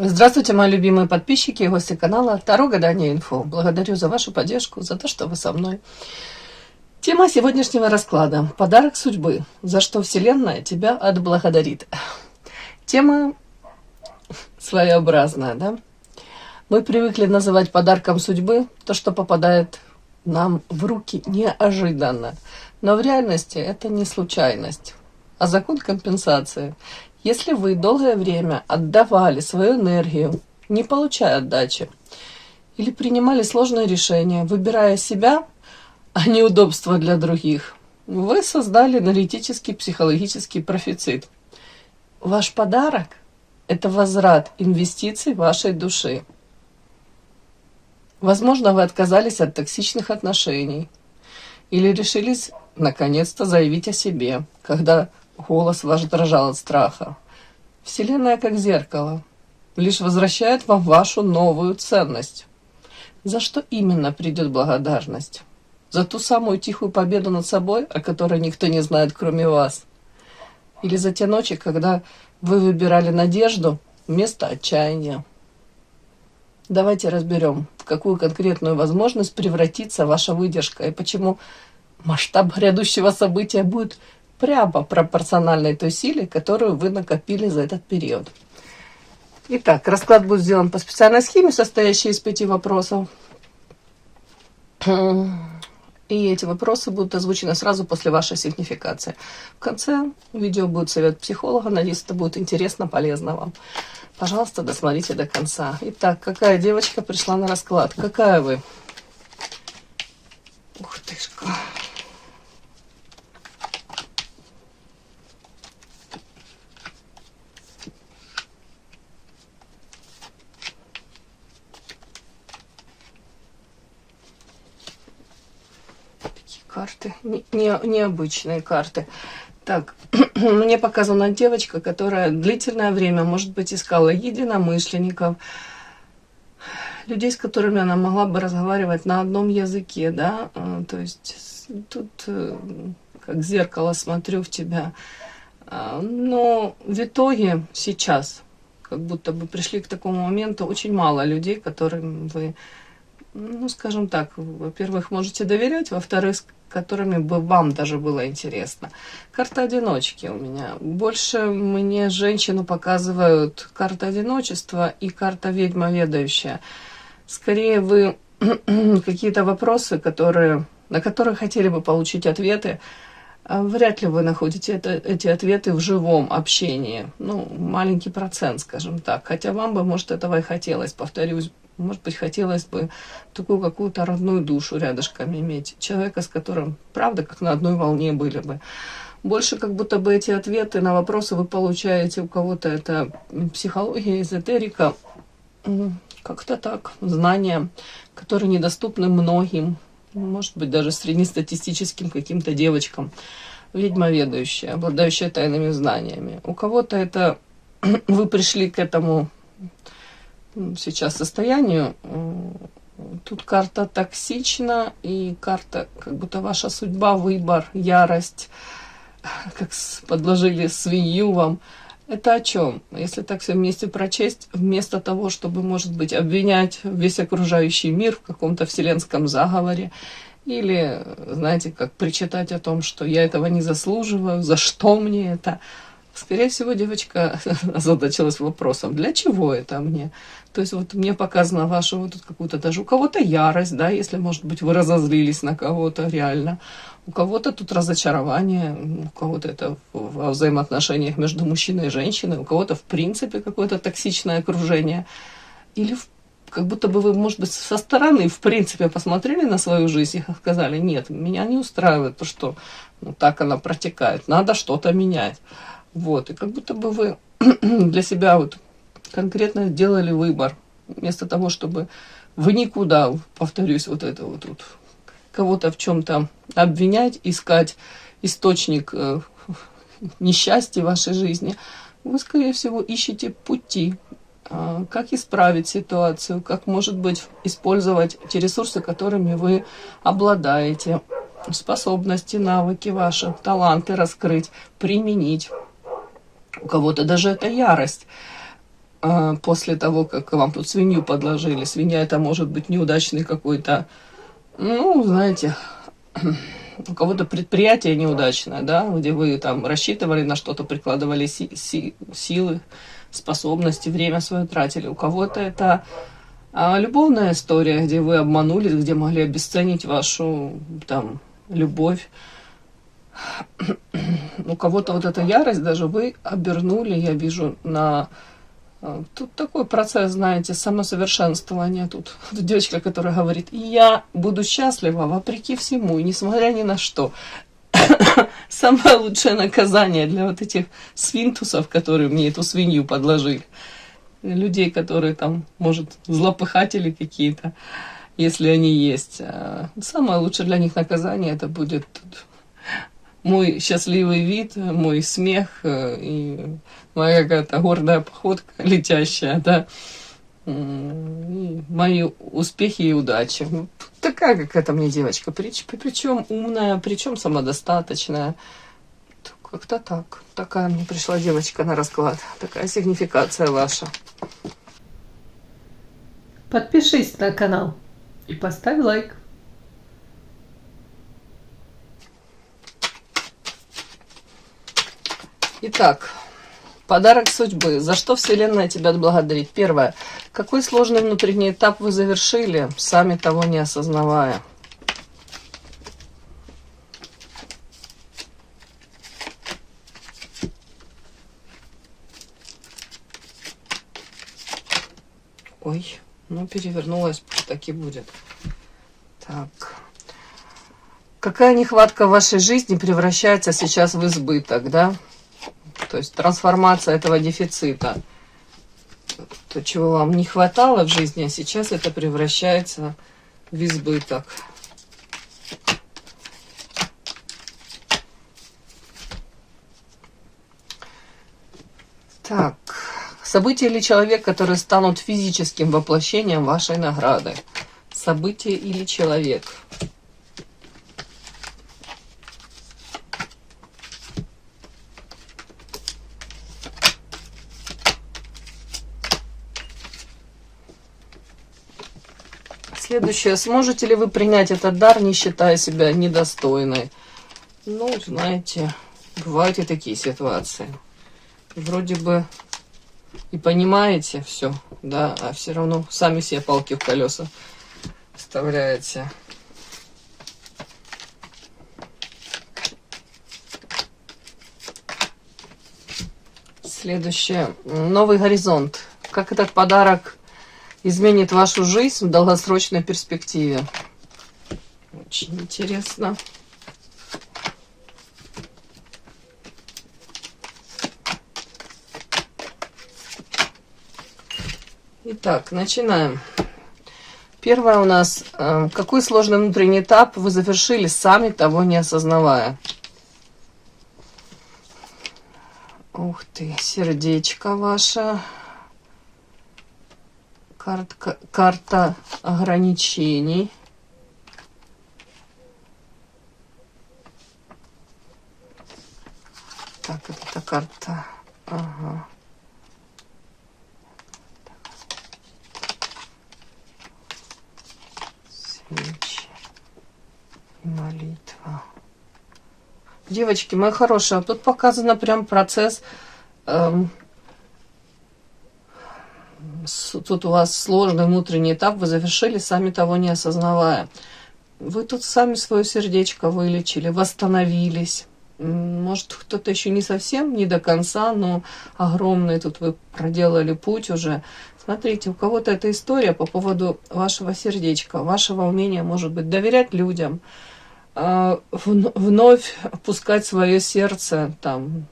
Здравствуйте, мои любимые подписчики и гости канала Таро Гадание Инфо. Благодарю за вашу поддержку, за то, что вы со мной. Тема сегодняшнего расклада – подарок судьбы, за что Вселенная тебя отблагодарит. Тема своеобразная, да? Мы привыкли называть подарком судьбы то, что попадает нам в руки неожиданно. Но в реальности это не случайность, а закон компенсации. Если вы долгое время отдавали свою энергию, не получая отдачи, или принимали сложные решения, выбирая себя, а не удобства для других, вы создали энергетический психологический профицит. Ваш подарок – это возврат инвестиций вашей души. Возможно, вы отказались от токсичных отношений или решились наконец-то заявить о себе, когда голос ваш дрожал от страха. Вселенная, как зеркало, лишь возвращает вам вашу новую ценность. За что именно придет благодарность? За ту самую тихую победу над собой, о которой никто не знает, кроме вас? Или за те ночи, когда вы выбирали надежду вместо отчаяния? Давайте разберем, в какую конкретную возможность превратится ваша выдержка и почему масштаб грядущего события будет прямо пропорциональной той силе, которую вы накопили за этот период. Итак, расклад будет сделан по специальной схеме, состоящей из 5 вопросов. И эти вопросы будут озвучены сразу после вашей сигнификации. В конце видео будет совет психолога. Надеюсь, это будет интересно, полезно вам. Пожалуйста, досмотрите до конца. Итак, какая девочка пришла на расклад? Какая вы? Ух тышка. Карты, необычные карты. Так, мне показана девочка, которая длительное время, может быть, искала единомышленников, людей, с которыми она могла бы разговаривать на одном языке, да, то есть тут как зеркало смотрю в тебя. Но в итоге сейчас, как будто бы пришли к такому моменту, очень мало людей, которым вы, ну, скажем так, во-первых, можете доверять, во-вторых, с которыми бы вам даже было интересно. Карта одиночки у меня. Больше мне женщину показывают карта одиночества и карта ведьма ведающая. Скорее вы какие-то вопросы, на которые хотели бы получить ответы, вряд ли вы находите эти ответы в живом общении. Ну, маленький процент, скажем так. Хотя вам бы, может, этого и хотелось, повторюсь. Может быть, хотелось бы такую какую-то родную душу рядышком иметь. Человека, с которым, правда, как на одной волне были бы. Больше как будто бы эти ответы на вопросы вы получаете у кого-то. Это психология, эзотерика. Как-то так. Знания, которые недоступны многим. Может быть, даже среднестатистическим каким-то девочкам. Ведьма ведающая, обладающая тайными знаниями. У кого-то это вы пришли к этому сейчас состоянию. Тут карта токсична и карта как будто ваша судьба, выбор, ярость, как подложили свинью вам. Это о чем? Если так все вместе прочесть, вместо того, чтобы, может быть, обвинять весь окружающий мир в каком-то вселенском заговоре, или, знаете, как причитать о том, что я этого не заслуживаю, за что мне это? Скорее всего, девочка озадачилась вопросом, для чего это мне? То есть вот мне показано вашу вот тут какую-то даже у кого-то ярость, да, если, может быть, вы разозлились на кого-то реально. У кого-то тут разочарование, у кого-то это во взаимоотношениях между мужчиной и женщиной, у кого-то в принципе какое-то токсичное окружение. Или как будто бы вы, может быть, со стороны в принципе посмотрели на свою жизнь и сказали, нет, меня не устраивает то, что так она протекает, надо что-то менять. Вот, и как будто бы вы для себя вот конкретно сделали выбор, вместо того, чтобы вы никуда, повторюсь, вот это вот кого-то в чем-то обвинять, искать источник несчастья в вашей жизни, вы, скорее всего, ищете пути, как исправить ситуацию, как, может быть, использовать те ресурсы, которыми вы обладаете, способности, навыки ваши, таланты раскрыть, применить. У кого-то даже это ярость. после того, как вам тут свинью подложили. Свинья это может быть неудачный какой-то, ну, знаете, у кого-то предприятие неудачное, да, где вы там рассчитывали на что-то, прикладывали силы, способности, время свое тратили. У кого-то это любовная история, где вы обманулись, где могли обесценить вашу там любовь. У кого-то вот эта ярость даже вы обернули, я вижу, на... Тут такой процесс, знаете, самосовершенствования. Тут девочка, которая говорит: я буду счастлива вопреки всему и несмотря ни на что. Самое лучшее наказание для вот этих свинтусов, которые мне эту свинью подложили. Людей, которые там, может, злопыхатели какие-то, если они есть. Самое лучшее для них наказание это будет мой счастливый вид, мой смех и моя какая-то гордая походка летящая, да, и мои успехи и удачи. Такая какая-то мне девочка, причем умная, причем самодостаточная. Как-то так. Такая мне пришла девочка на расклад. Такая сигнификация ваша. Подпишись на канал и поставь лайк. Итак, подарок судьбы. За что Вселенная тебя благодарит? Первое. Какой сложный внутренний этап вы завершили, сами того не осознавая? Ой, ну перевернулась, так и будет. Так. Какая нехватка в вашей жизни превращается сейчас в избыток, да? То есть трансформация этого дефицита. То, чего вам не хватало в жизни, а сейчас это превращается в избыток. Так. События или человек, которые станут физическим воплощением вашей награды? Событие или человек? Следующее. Сможете ли вы принять этот дар, не считая себя недостойной? Ну, знаете, бывают и такие ситуации. Вроде бы и понимаете все, да, а все равно сами себе палки в колеса вставляете. Следующее. Новый горизонт. Как этот подарок изменит вашу жизнь в долгосрочной перспективе? Очень интересно. Итак, начинаем. Первое у нас. Какой сложный внутренний этап вы завершили, сами того не осознавая? Ух ты, сердечко ваше. Карта ограничений. Так, это карта. Ага. Свечи. Молитва. Девочки, мои хорошие, тут показано прям процесс. Тут у вас сложный внутренний этап, вы завершили, сами того не осознавая. Вы тут сами свое сердечко вылечили, восстановились. Может, кто-то еще не совсем, не до конца, но огромный тут вы проделали путь уже. Смотрите, у кого-то эта история по поводу вашего сердечка, вашего умения, может быть, доверять людям, вновь опускать свое сердце, там,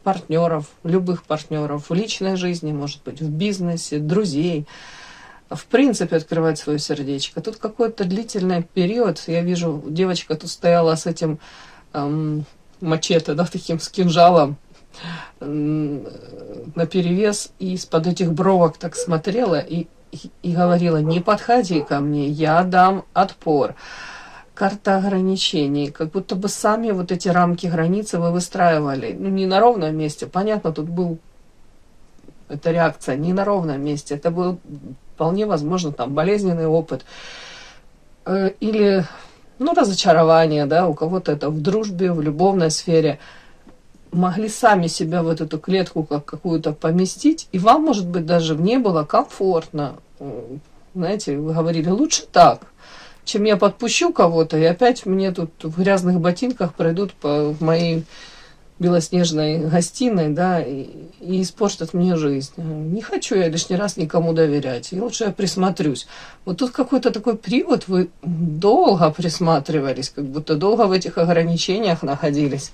партнеров, любых партнеров, в личной жизни, может быть, в бизнесе, друзей. В принципе, открывать свое сердечко. Тут какой-то длительный период. Я вижу, девочка тут стояла с этим мачете, да, таким с кинжалом наперевес, и из-под этих бровок так смотрела и говорила: не подходи ко мне, я дам отпор. Карта ограничений. Как будто бы сами вот эти рамки, границы вы выстраивали. Ну, не на ровном месте. Понятно, тут был эта реакция не на ровном месте. Это был вполне возможно там болезненный опыт. Или, ну, разочарование, да, у кого-то это в дружбе, в любовной сфере. Могли сами себя в эту клетку как какую-то поместить, и вам, может быть, даже не было комфортно. Знаете, вы говорили, лучше так, чем я подпущу кого-то, и опять мне тут в грязных ботинках пройдут по моей белоснежной гостиной, да, и испортят мне жизнь. Не хочу я лишний раз никому доверять, и лучше я присмотрюсь. Вот тут какой-то такой период, вы долго присматривались, как будто долго в этих ограничениях находились.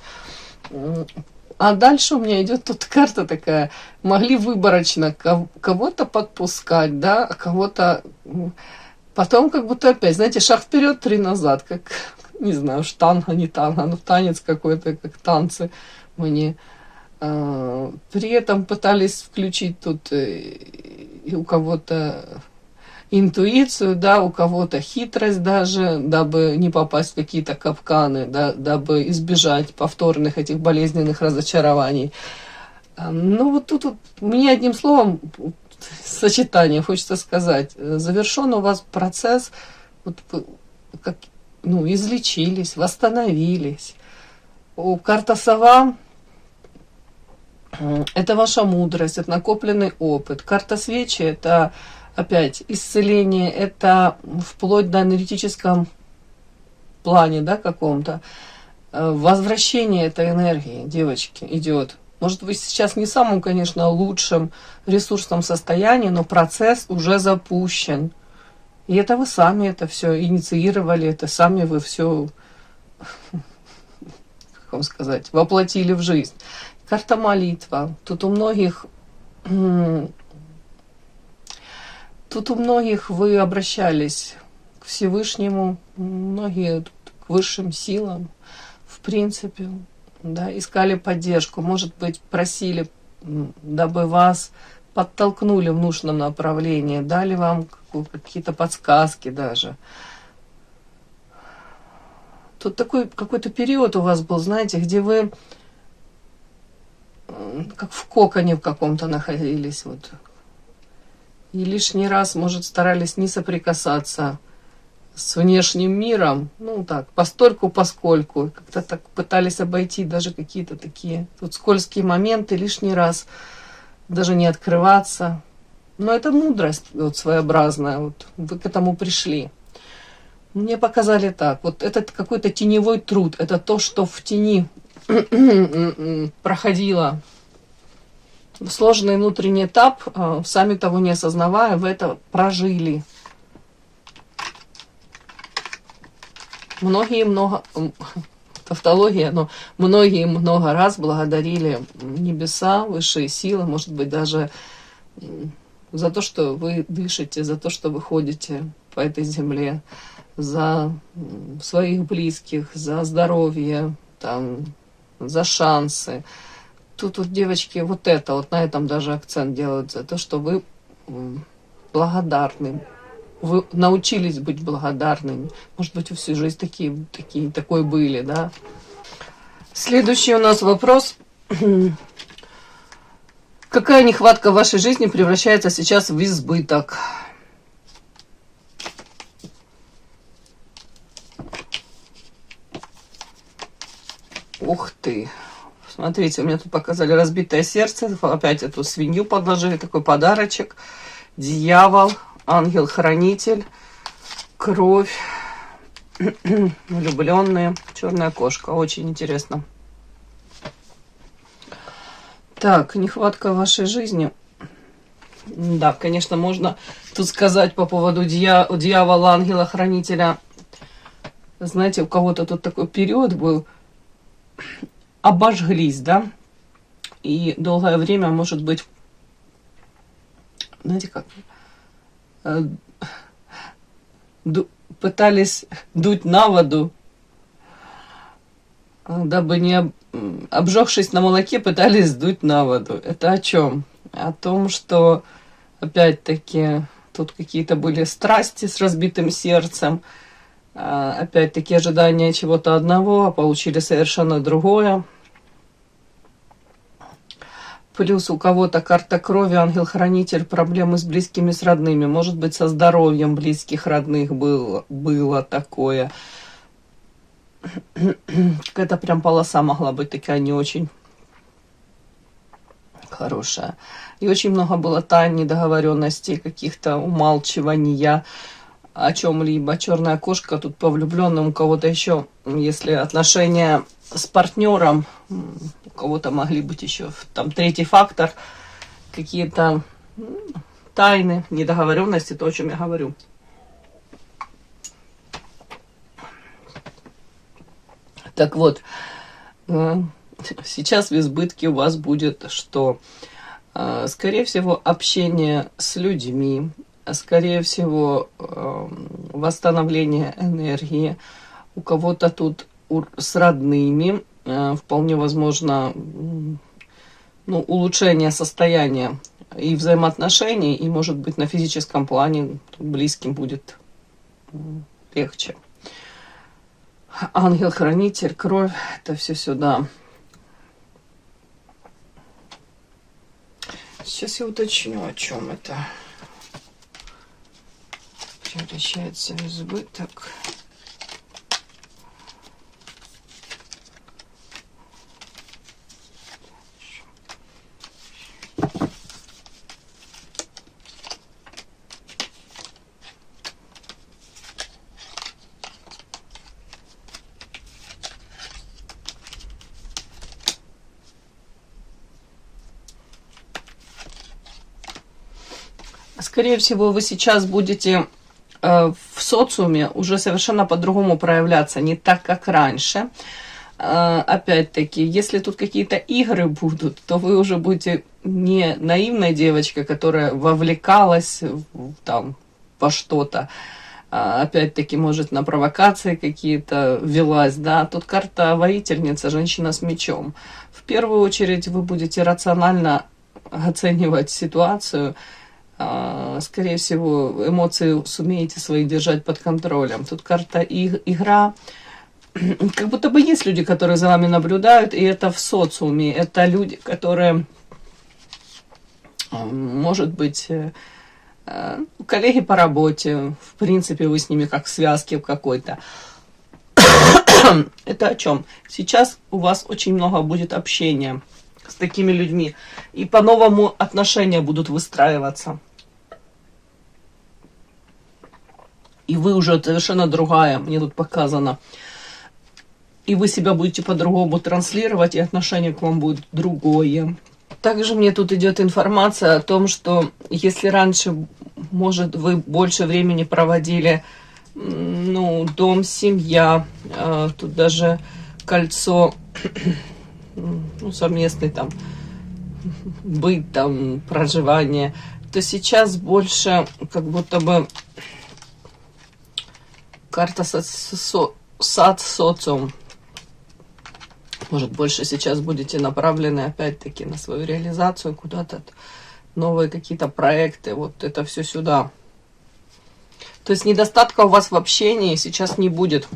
А дальше у меня идет тут карта такая, могли выборочно кого-то подпускать, да, а кого-то потом как будто опять, знаете, шаг вперед, 3 назад, как, не знаю, штанга, не танго, ну танец какой-то, как танцы мне. При этом пытались включить тут и у кого-то интуицию, да, у кого-то хитрость даже, дабы не попасть в какие-то капканы, да, дабы избежать повторных этих болезненных разочарований. Ну вот тут вот, мне одним словом, сочетание, хочется сказать, завершен у вас процесс, вот, как, ну, излечились, восстановились. У карта сова – это ваша мудрость, это накопленный опыт. Карта свечи – это опять исцеление, это вплоть до энергетическом плане, да, каком-то. Возвращение этой энергии, девочки, идет. Может, вы сейчас не в самом, конечно, лучшем ресурсном состоянии, но процесс уже запущен. И это вы сами это все инициировали, это сами вы все, как вам сказать, воплотили в жизнь. Карта молитва. Тут у многих вы обращались к Всевышнему, многие к высшим силам, в принципе, да, искали поддержку, может быть, просили, дабы вас подтолкнули в нужном направлении, дали вам какие-то подсказки даже. Тут такой какой-то период у вас был, знаете, где вы как в коконе в каком-то находились, вот. И лишний раз, может, старались не соприкасаться с внешним миром, ну так, постольку-поскольку, как-то так пытались обойти даже какие-то такие тут скользкие моменты, лишний раз даже не открываться. Но это мудрость вот своеобразная, вот вы к этому пришли. Мне показали так, вот этот какой-то теневой труд, это то, что в тени проходило. Сложный внутренний этап, сами того не осознавая, вы это прожили. Многие тавтология, но многие много раз благодарили небеса, высшие силы, может быть, даже за то, что вы дышите, за то, что вы ходите по этой земле, за своих близких, за здоровье, там, за шансы. Тут вот, девочки, вот это, вот на этом даже акцент делают, за то, что вы благодарны. Вы научились быть благодарными. Может быть, вы всю жизнь такой были, да? Следующий у нас вопрос. Какая нехватка в вашей жизни превращается сейчас в избыток? Ух ты! Смотрите, у меня тут показали разбитое сердце. Опять эту свинью подложили, такой подарочек. Дьявол, ангел-хранитель, кровь, влюбленные, черная кошка. Очень интересно. Так, нехватка в вашей жизни. Да, конечно, можно тут сказать по поводу дьявола, ангела-хранителя. Знаете, у кого-то тут такой период был. Обожглись, да? И долгое время, может быть, знаете как, пытались дуть на воду, дабы не обжегшись на молоке, пытались дуть на воду. Это о чем? О том, что, опять-таки, тут какие-то были страсти с разбитым сердцем, опять-таки ожидания чего-то одного, а получили совершенно другое. Плюс у кого-то карта крови, ангел-хранитель, проблемы с близкими, с родными. Может быть, со здоровьем близких, родных было такое. Какая-то прям полоса могла быть такая не очень хорошая. И очень много было тайн, недоговоренностей, каких-то умалчивания о чем-либо. Черная кошка тут по влюбленным, у кого-то еще, если отношения с партнером, у кого-то могли быть еще там третий фактор, какие-то тайны, недоговоренности, то, о чем я говорю. Так вот, сейчас в избытке у вас будет что? Скорее всего, общение с людьми, скорее всего, восстановление энергии. У кого-то тут с родными, вполне возможно, улучшение состояния и взаимоотношений, и, может быть, на физическом плане близким будет легче. Ангел-хранитель, кровь, это все сюда. Сейчас я уточню, о чем это. Превращается в избыток. Скорее всего, вы сейчас будете в социуме уже совершенно по-другому проявляться, не так, как раньше. Опять-таки, если тут какие-то игры будут, то вы уже будете не наивная девочка, которая вовлекалась там во что-то. Опять-таки, может, на провокации какие-то велась, да. Тут карта воительница, женщина с мечом. В первую очередь вы будете рационально оценивать ситуацию. Скорее всего, эмоции сумеете свои держать под контролем. Тут карта игра. Как будто бы есть люди, которые за вами наблюдают, и это в социуме. Это люди, которые, может быть, коллеги по работе. В принципе, вы с ними как в связке в какой-то. Это о чем? Сейчас у вас очень много будет общения с такими людьми. И по-новому отношения будут выстраиваться. И вы уже совершенно другая, мне тут показано. И вы себя будете по-другому транслировать, и отношение к вам будет другое. Также мне тут идет информация о том, что если раньше, может, вы больше времени проводили, дом, семья, тут даже кольцо, совместный там быт, там, проживание, то сейчас больше как будто бы карта сад, социум. Может, больше сейчас будете направлены опять-таки на свою реализацию, куда-то новые какие-то проекты. Вот это все сюда. То есть недостатка у вас в общении сейчас не будет.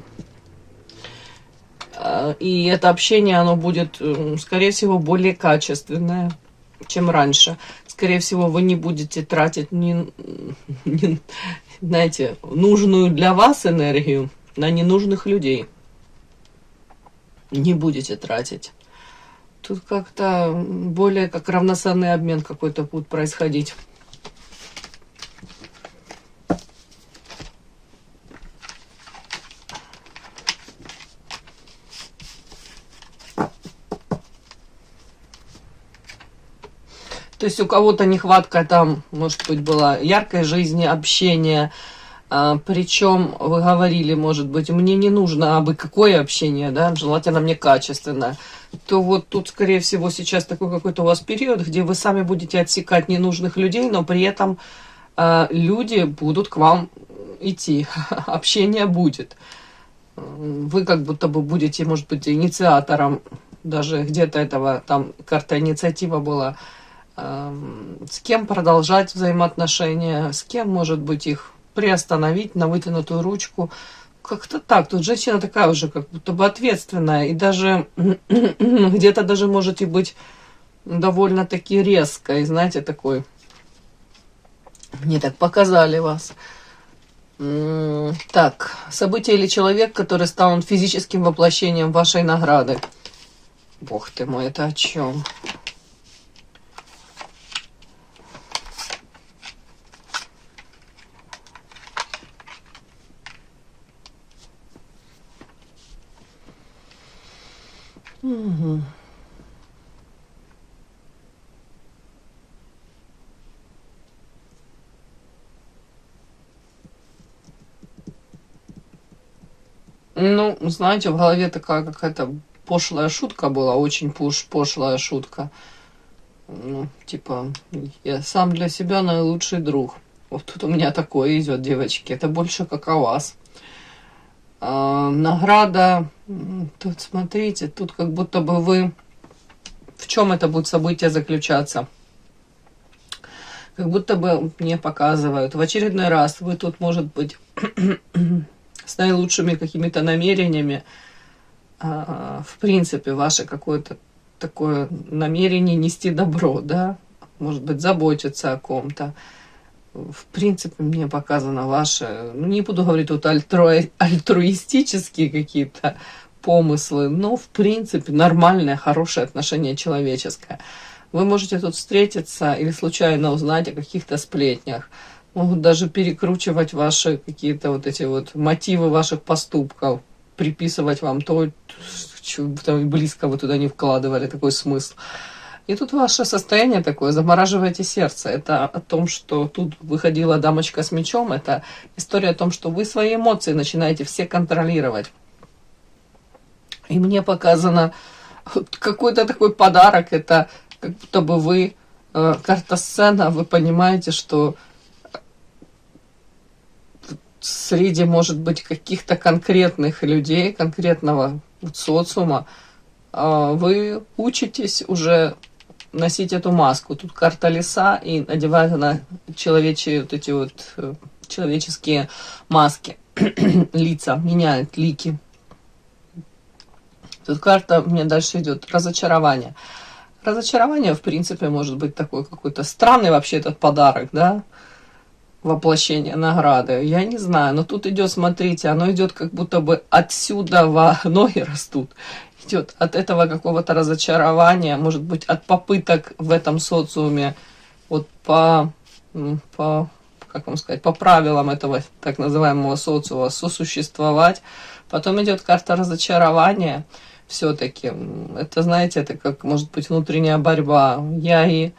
И это общение, оно будет, скорее всего, более качественное, чем раньше. Скорее всего, вы не будете тратить знаете, нужную для вас энергию на ненужных людей. Не будете тратить. Тут как-то более как равноценный обмен какой-то будет происходить. То есть у кого-то нехватка там, может быть, была яркой жизни, общения. Причем вы говорили, может быть, мне не нужно абы какое общение, да, желательно мне качественное. То вот тут, скорее всего, сейчас такой какой-то у вас период, где вы сами будете отсекать ненужных людей, но при этом люди будут к вам идти, общение будет. Вы как будто бы будете, может быть, инициатором, даже где-то этого, там карта инициатива была, с кем продолжать взаимоотношения, с кем, может быть, их приостановить на вытянутую ручку. Как-то так. Тут женщина такая уже как будто бы ответственная. И даже где-то даже можете быть довольно-таки резкой, знаете, такой. Мне так показали вас. Так, событие или человек, который стал физическим воплощением вашей награды. Бог ты мой, это о чем? Угу. Ну, знаете, в голове такая какая-то пошлая шутка была, очень пошлая шутка. Ну, типа, я сам для себя наилучший друг. Вот тут у меня такое идет, девочки. Это больше как о вас. Награда. Тут, смотрите, тут как будто бы вы... В чем это будет событие заключаться? Как будто бы мне показывают. В очередной раз вы тут, может быть, с наилучшими какими-то намерениями. В принципе, ваше какое-то такое намерение нести добро, да? Может быть, заботиться о ком-то. В принципе, мне показано ваше... Ну, не буду говорить тут альтруистические какие-то помыслы, но, в принципе, нормальное, хорошее отношение человеческое. Вы можете тут встретиться или случайно узнать о каких-то сплетнях. Могут даже перекручивать ваши какие-то вот эти вот мотивы ваших поступков, приписывать вам то, что близко вы туда не вкладывали, такой смысл. И тут ваше состояние такое, замораживаете сердце. Это о том, что тут выходила дамочка с мечом, это история о том, что вы свои эмоции начинаете все контролировать. И мне показано какой-то такой подарок, это как будто бы вы, карта сцена, вы понимаете, что среди, может быть, каких-то конкретных людей, конкретного социума, вы учитесь уже носить эту маску. Тут карта лиса, и надевают на человеческие вот эти вот человеческие маски, лица, меняют лики. Тут карта, мне дальше идет разочарование. Разочарование, в принципе, может быть такой какой-то странный вообще этот подарок, да? Воплощение награды. Я не знаю, но тут идет, смотрите, оно идет как будто бы отсюда ноги растут. Идет от этого какого-то разочарования, может быть, от попыток в этом социуме вот по как вам сказать, по правилам этого так называемого социума сосуществовать. Потом идет карта разочарования. Все-таки это, знаете, это как может быть внутренняя борьба. Я и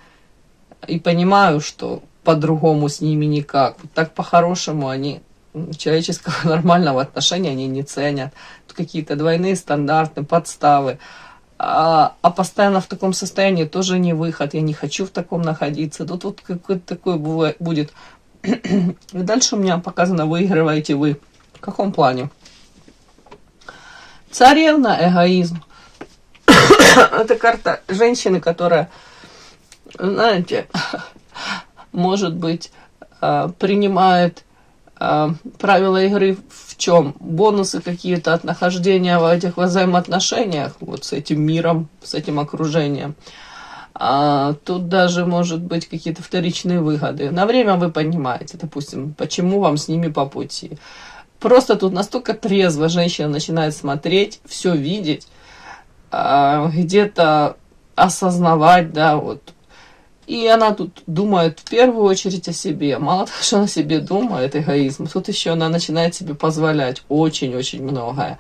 понимаю, что по-другому с ними никак. Вот так по-хорошему они человеческого нормального отношения они не ценят. Тут какие-то двойные стандарты, подставы. А постоянно в таком состоянии тоже не выход. Я не хочу в таком находиться. Тут вот какой-то такой будет. И дальше у меня показано, выигрываете вы. В каком плане? Царевна, эгоизм. Это карта женщины, которая, знаете, может быть, принимает правила игры в чем? Бонусы какие-то от нахождения в этих взаимоотношениях, вот с этим миром, с этим окружением. Тут даже может быть какие-то вторичные выгоды. На время вы понимаете, допустим, почему вам с ними по пути. Просто тут настолько трезво женщина начинает смотреть, все видеть, где-то осознавать, да, вот. И она тут думает в первую очередь о себе. Мало того, что она о себе думает, эгоизм, тут еще она начинает себе позволять очень-очень многое.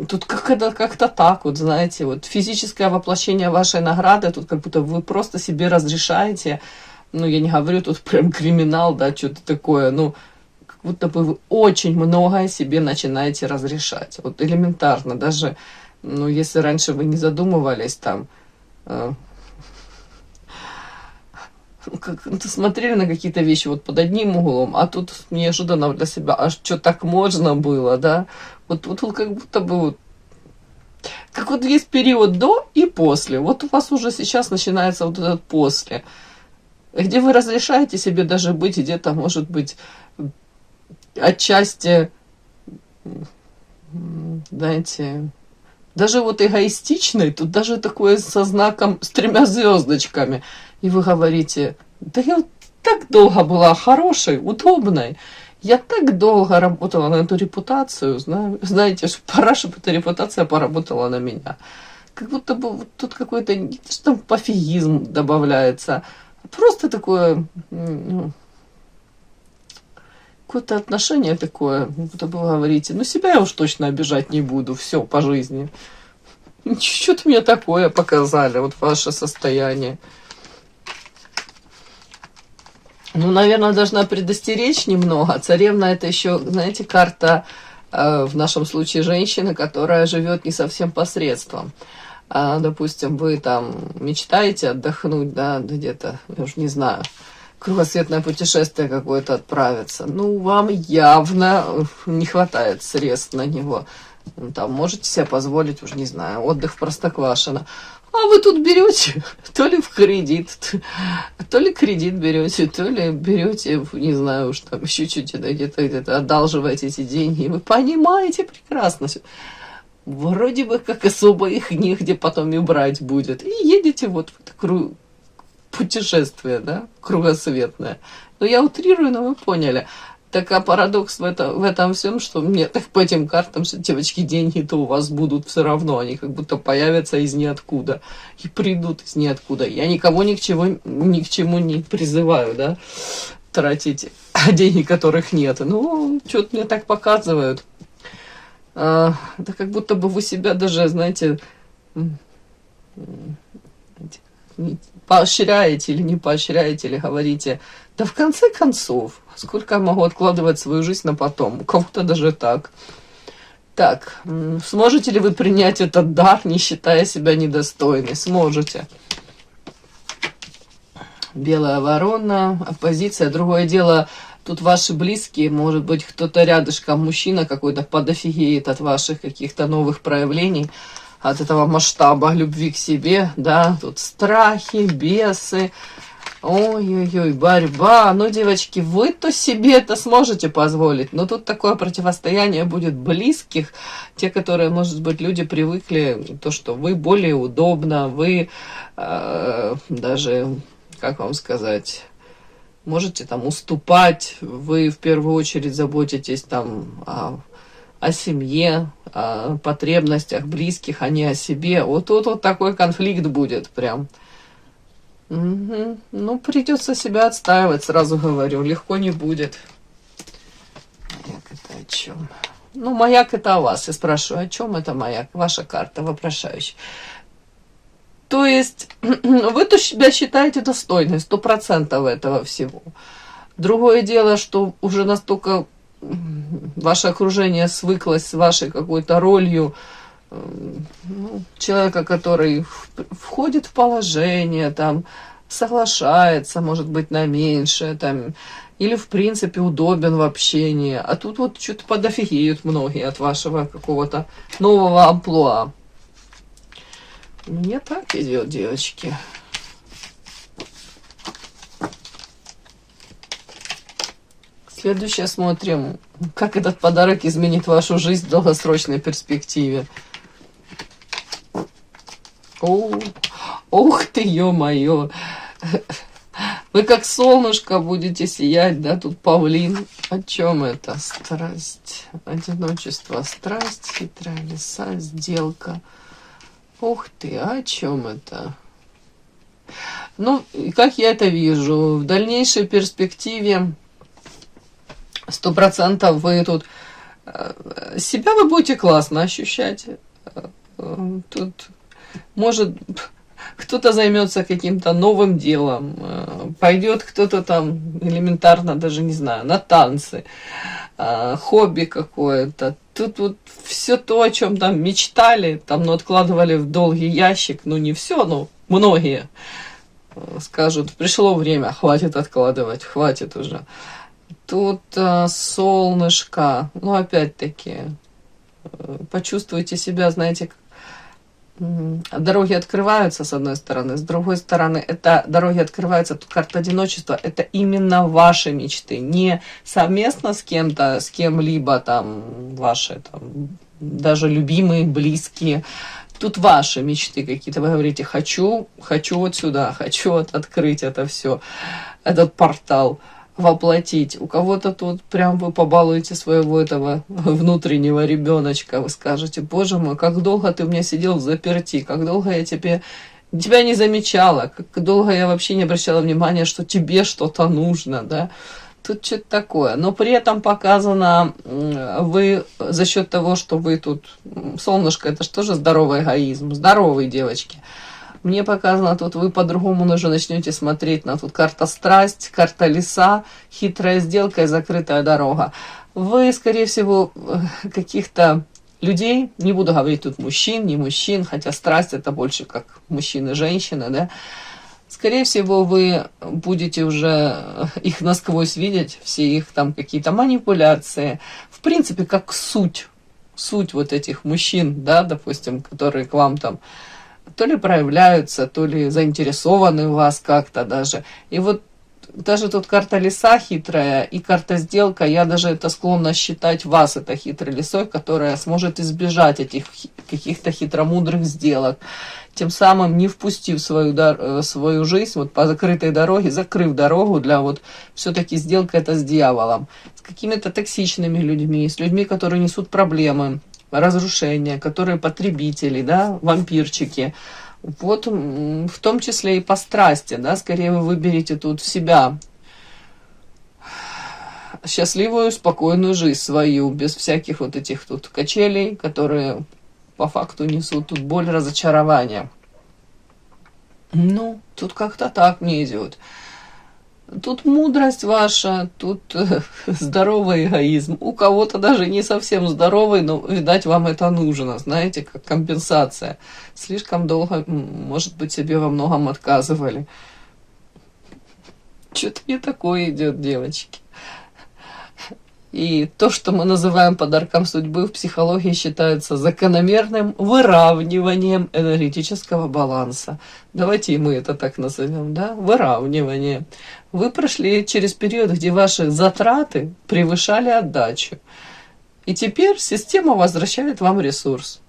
Тут как-то так вот, знаете, вот физическое воплощение вашей награды, тут как будто вы просто себе разрешаете, ну, я не говорю тут прям криминал, да, что-то такое, ну, как будто бы вы очень многое себе начинаете разрешать. Вот элементарно, даже, ну, если раньше вы не задумывались там, смотрели на какие-то вещи вот под одним углом, а тут неожиданно для себя, а что так можно было, да? Вот как будто бы вот, как вот есть период до и после. Вот у вас уже сейчас начинается вот этот после, где вы разрешаете себе даже быть где-то, может быть, отчасти, знаете, даже вот эгоистичной, тут даже такое со знаком, с 3 звездочками. И вы говорите, да я вот так долго была хорошей, удобной. Я так долго работала на эту репутацию, знаете, что пора, чтобы эта репутация поработала на меня. Как будто бы вот тут какой-то, не то, что там пофигизм добавляется, а просто такое, ну, какое-то отношение такое, будто бы вы говорите, ну себя я уж точно обижать не буду, все, по жизни. Что-то мне такое показали, вот ваше состояние. Ну, наверное, должна предостеречь немного. Царевна — это еще, знаете, карта, в нашем случае, женщины, которая живет не совсем посредством. Допустим, вы там мечтаете отдохнуть, да, где-то, я уж не знаю, кругосветное путешествие какое-то отправиться. Ну, вам явно не хватает средств на него. Там можете себе позволить, уж не знаю, отдых в Простоквашино. А вы тут берете то ли в кредит, то ли кредит берете, то ли берете, не знаю, уж там еще чуть-чуть где-то одалживаете эти деньги. Вы понимаете прекрасно. Вроде бы как особо их негде потом и брать будет. И едете вот в это путешествие, да, кругосветное. Но я утрирую, но вы поняли. Так а парадокс в этом всем, что мне так по этим картам, что, девочки, деньги-то у вас будут все равно, они как будто появятся из ниоткуда и придут из ниоткуда. Я никого ни к чему не призываю, да, тратить деньги, которых нет. Ну, что-то мне так показывают. Да как будто бы вы себя даже, знаете, поощряете или не поощряете, или говорите, да в конце концов, сколько я могу откладывать свою жизнь на потом, у кого-то даже так. Так, сможете ли вы принять этот дар, не считая себя недостойной? Сможете. Белая ворона, оппозиция. Другое дело, тут ваши близкие, может быть, кто-то рядышком, мужчина какой-то подофигеет от ваших каких-то новых проявлений, от этого масштаба любви к себе, да, тут страхи, бесы, ой-ой-ой, борьба. Ну, девочки, вы-то себе это сможете позволить, но тут такое противостояние будет близких, те, которые, может быть, люди привыкли, то, что вы более удобно, вы даже, как вам сказать, можете там уступать, вы в первую очередь заботитесь там о семье, о потребностях близких, а не о себе. Вот тут вот такой конфликт будет прям. Угу. Ну, придется себя отстаивать, сразу говорю, легко не будет. Маяк это о чем? Ну, маяк это о вас. Я спрашиваю, о чем это маяк? Ваша карта, вопрошающая. То есть вы-то себя считаете достойной, 100% этого всего. Другое дело, что уже настолько ваше окружение свыклось с вашей какой-то ролью, ну, человека, который входит в положение, там, соглашается, может быть, на меньшее, там, или, в принципе, удобен в общении. А тут вот что-то подофигеют многие от вашего какого-то нового амплуа. Мне так идет, девочки. Следующее смотрим, как этот подарок изменит вашу жизнь в долгосрочной перспективе. Ух ты, ё-моё. Вы как солнышко будете сиять, да, тут павлин. О чем это? Страсть, одиночество, страсть, хитрая лиса, сделка. Ух ты, о чем это? Ну, как я это вижу, в дальнейшей перспективе 100% вы тут себя вы будете классно ощущать. Тут может кто-то займется каким-то новым делом, пойдет кто-то там элементарно, даже не знаю, на танцы, хобби какое-то. Тут вот все то, о чем там мечтали, там, ну, откладывали в долгий ящик, ну, не все, но многие скажут, пришло время, хватит откладывать, хватит уже. Тут солнышко, ну, опять-таки, почувствуйте себя, знаете, дороги открываются с одной стороны, с другой стороны, это дороги открываются, тут карта одиночества, это именно ваши мечты, не совместно с кем-то, с кем-либо там ваши там даже любимые, близкие. Тут ваши мечты какие-то. Вы говорите, хочу вот сюда, хочу вот открыть это все, этот портал, воплотить. У кого-то тут прям вы побалуете своего этого внутреннего ребеночка. Вы скажете, боже мой, как долго ты у меня сидел взаперти, как долго я тебя не замечала, как долго я вообще не обращала внимания, что тебе что-то нужно, да. Тут что-то такое. Но при этом показано, вы за счет того, что вы тут, солнышко, это же тоже здоровый эгоизм, здоровые девочки. Мне показано, тут вы по-другому уже начнете смотреть на тут карта страсть, карта леса, хитрая сделка и закрытая дорога. Вы, скорее всего, каких-то людей, не буду говорить тут мужчин, не мужчин, хотя страсть это больше как мужчина и женщина, да, скорее всего, вы будете уже их насквозь видеть, все их там какие-то манипуляции. В принципе, как суть вот этих мужчин, да, допустим, которые к вам там то ли проявляются, то ли заинтересованы в вас как-то даже. И вот даже тут карта лиса хитрая и карта сделка, я даже это склонна считать вас, это хитрой лисой, которая сможет избежать этих каких-то хитромудрых сделок, тем самым не впустив свою жизнь вот по закрытой дороге, закрыв дорогу для вот все-таки сделка это с дьяволом, с какими-то токсичными людьми, с людьми, которые несут проблемы, разрушения, которые потребители, да, вампирчики. Вот в том числе и по страсти, да, скорее вы выберете тут в себя счастливую, спокойную жизнь свою, без всяких вот этих тут качелей, которые по факту несут тут боль, разочарование. Ну, тут как-то так мне идет. Тут мудрость ваша, тут здоровый эгоизм. У кого-то даже не совсем здоровый, но, видать, вам это нужно, знаете, как компенсация. Слишком долго, может быть, себе во многом отказывали. Что-то не такое идет, девочки. И то, что мы называем подарком судьбы, в психологии считается закономерным выравниванием энергетического баланса. Давайте и мы это так назовем, да? Выравнивание. Вы прошли через период, где ваши затраты превышали отдачу. И теперь система возвращает вам ресурс.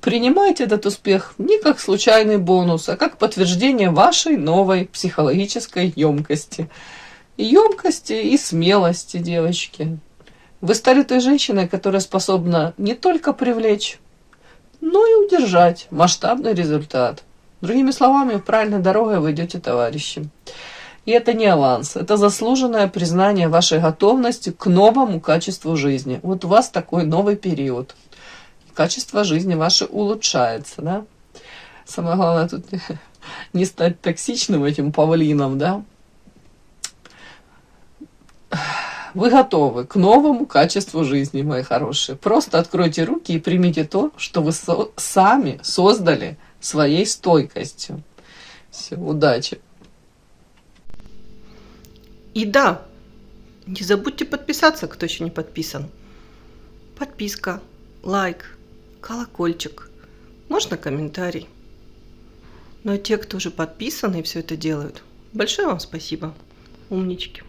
Принимайте этот успех не как случайный бонус, а как подтверждение вашей новой психологической емкости. Емкости и смелости, девочки. Вы стали той женщиной, которая способна не только привлечь, но и удержать масштабный результат. Другими словами, правильной дорогой вы идете, товарищи. И это не аванс, это заслуженное признание вашей готовности к новому качеству жизни. Вот у вас такой новый период. Качество жизни ваше улучшается, да? Самое главное тут не стать токсичным этим павлином, да? Вы готовы к новому качеству жизни, мои хорошие. Просто откройте руки и примите то, что вы сами создали своей стойкостью. Все, удачи. И да, не забудьте подписаться, кто еще не подписан. Подписка, лайк, колокольчик, можно комментарий. Но те, кто уже подписаны и все это делают, большое вам спасибо, умнички.